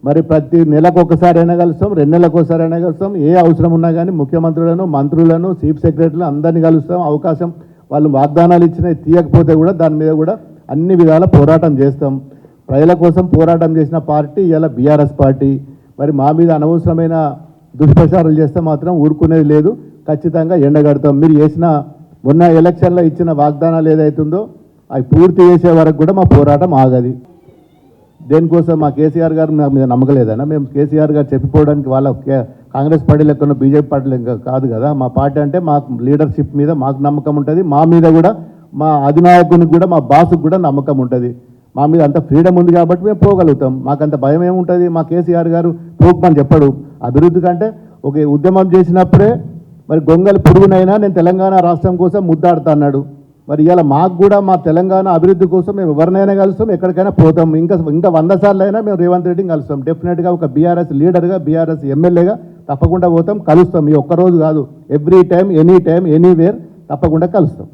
మరి ప్రతి నెలకు ఒకసారైనా కలుస్తాం, 2 నెలలకు ఒకసారైనా కలుస్తాం. ఏ అవసరం ఉన్నా కానీ ముఖ్యమంత్రులను, మంత్రులను, చీఫ్ సెక్రటరీలను అందరినీ కలుస్తాం. అవకాశం వాళ్ళు వాగ్దానాలు ఇచ్చినా తీయకపోతే కూడా దాని మీద కూడా అన్ని విధాల పోరాటం చేస్తాం. ప్రజల కోసం పోరాటం చేసిన పార్టీ ఇలా బీఆర్ఎస్ పార్టీ. మరి మా మీద అనవసరమైన దుష్ప్రచారాలు చేస్తే మాత్రం ఊరుకునేది లేదు. ఖచ్చితంగా ఎండగడతాం. మీరు చేసిన మొన్న ఎలక్షన్లో ఇచ్చిన వాగ్దానాలు ఏదైతుందో అవి పూర్తి చేసే వరకు కూడా మా పోరాటం ఆగది. దేనికోసం మా కేసీఆర్ గారు మా మీద నమ్మకలేదన్నా? మేము కేసీఆర్ గారు చెప్పిపోవడానికి వాళ్ళ కాంగ్రెస్ పార్టీ లెక్కన బీజేపీ పార్టీ లెక్క కాదు కదా. మా పార్టీ అంటే మాకు లీడర్షిప్ మీద మాకు నమ్మకం ఉంటుంది. మా మీద కూడా మా అధినాయకునికి కూడా మా బాసుకు కూడా నమ్మకం ఉంటుంది. మా మీద అంత ఫ్రీడమ్ ఉంది కాబట్టి మేము పోగలుగుతాం. మాకంత భయం ఏముంటుంది? మా కేసీఆర్ గారు పోకమని చెప్పడు. అభివృద్ధి కంటే ఒక ఉద్యమం చేసినప్పుడే మరి గొంగలి పురుగునైనా నేను తెలంగాణ రాష్ట్రం కోసం ముద్దాడుతా అన్నాడు. మరి ఇలా మాకు కూడా మా తెలంగాణ అభివృద్ధి కోసం మేము ఎవరినైనా కలుస్తాం, ఎక్కడికైనా పోతాం. ఇంకా 100 సార్లు అయినా మేము రేవంత్ రెడ్డిని కలుస్తాం. డెఫినెట్గా ఒక బీఆర్ఎస్ లీడర్గా, బీఆర్ఎస్ ఎమ్మెల్యేగా తప్పకుండా పోతాం, కలుస్తాం. ఈ ఒక్కరోజు కాదు, ఎవ్రీ టైం, ఎనీవేర్ తప్పకుండా కలుస్తాం.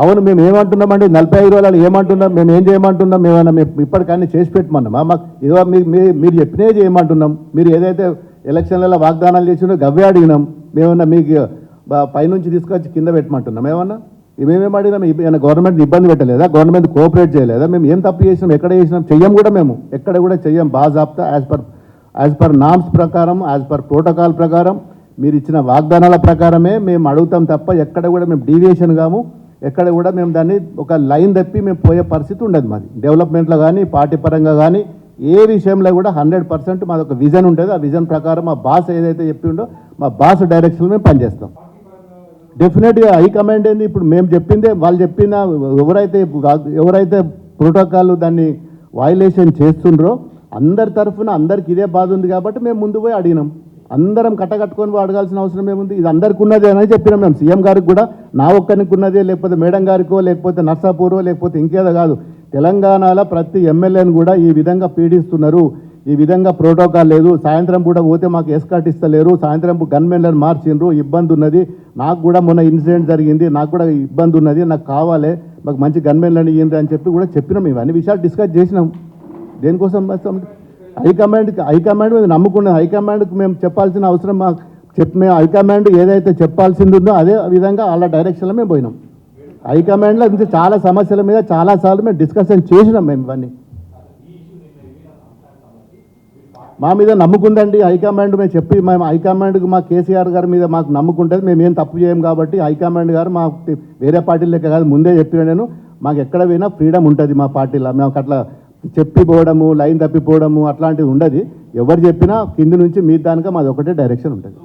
అవును, మేము ఏమంటున్నామండి? 45 రోజులు ఏమంటున్నాం? మేము ఏం చేయమంటున్నాం? మేము ఇప్పటికన్నీ చేసి పెట్టమన్నామా? మాకు ఏదో మీరు చెప్పినే చేయమంటున్నాం. మీరు ఏదైతే ఎలక్షన్లలో వాగ్దానాలు చేసినో గవ్వే అడిగినాం. మేమన్నా మీకు పైనుంచి తీసుకొచ్చి కింద పెట్టమంటున్నాం? ఏమన్నా మేమేం అడిగినాం? ఏమైనా గవర్నమెంట్ ఇబ్బంది పెట్టలేదా? గవర్నమెంట్ కోఆపరేట్ చేయలేదా? మేము ఏం తప్పు చేసినాం? ఎక్కడ చేసినాం? చెయ్యం కూడా. మేము ఎక్కడ కూడా చెయ్యం. బాజాబ్తా యాజ్ పర్ నామ్స్ ప్రకారం, యాజ్ పర్ ప్రోటోకాల్ ప్రకారం మీరు ఇచ్చిన వాగ్దానాల ప్రకారమే మేము అడుగుతాం తప్ప ఎక్కడ కూడా మేము డీవియేషన్ కాము. ఎక్కడ కూడా మేము దాన్ని ఒక లైన్ తప్పి మేము పోయే పరిస్థితి ఉండదు. మాది డెవలప్మెంట్లో కానీ, పార్టీ పరంగా కానీ ఏ విషయంలో కూడా 100% మాది ఒక విజన్ ఉంటుంది. ఆ విజన్ ప్రకారం మా బాస్ ఏదైతే చెప్పిండో మా బాస్ డైరెక్షన్లో మేము పనిచేస్తాం. డెఫినెట్గా హైకమాండ్ ఏంది ఇప్పుడు మేము చెప్పిందే వాళ్ళు చెప్పిన ఎవరైతే ప్రోటోకాల్ దాన్ని వయలేషన్ చేస్తుండ్రో అందరి తరఫున అందరికి ఇదే బాధ ఉంది కాబట్టి మేము ముందు పోయి అడిగినాం. అందరం కట్టకట్టుకొని అడగాల్సిన అవసరం ఏముంది? ఇది అందరికి ఉన్నదే అని చెప్పినాం. మేము సీఎం గారికి కూడా నా ఒక్కరికి ఉన్నదే, లేకపోతే మేడం గారికో, లేకపోతే నర్సాపూరో, లేకపోతే ఇంకేదో కాదు. తెలంగాణలో ప్రతి ఎమ్మెల్యేని కూడా ఈ విధంగా పీడిస్తున్నారు. ఈ విధంగా ప్రోటోకాల్ లేదు. సాయంత్రం పూట పోతే మాకు ఎస్కాట్ ఇస్తలేరు. సాయంత్రం గన్మెన్లను మార్చిండ్రు. ఇబ్బంది ఉన్నది. నాకు కూడా మొన్న ఇన్సిడెంట్ జరిగింది. నాకు కూడా ఇబ్బంది ఉన్నది. నాకు కావాలి, మాకు మంచి గన్మెన్లను ఇయ్యండి అని చెప్పి కూడా చెప్పినాం. ఇవన్నీ విషయాలు డిస్కస్ చేసినాం. దేనికోసం హైకమాండ్ మీద నమ్ముకున్నాం. హైకమాండ్కి మేము చెప్పాల్సిన అవసరం మేము హైకమాండ్ ఏదైతే చెప్పాల్సింది ఉందో అదే విధంగా వాళ్ళ డైరెక్షన్లో మేము పోయినాం. హైకమాండ్లో ఇంకా చాలా సమస్యల మీద చాలాసార్లు మేము డిస్కషన్ చేసినాం. మేము ఇవన్నీ మా మీద నమ్ముకుందండి హైకమాండ్. మేము హైకమాండ్కి మా కేసీఆర్ గారి మీద మాకు నమ్ముకుంటుంది. మేము ఏం తప్పు చేయం కాబట్టి హైకమాండ్ గారు మాకు వేరే పార్టీలు లెక్క కాదు, ముందే చెప్పిన నేను, మాకు ఎక్కడ పోయినా ఫ్రీడమ్ ఉంటుంది మా పార్టీలో. మేము అట్లా చెప్పిపోవడము, లైన్ తప్పిపోవడము అట్లాంటిది ఉండదు. ఎవరు చెప్పినా కింది నుంచి మీ దానిక మాది ఒకటే డైరెక్షన్ ఉంటుంది.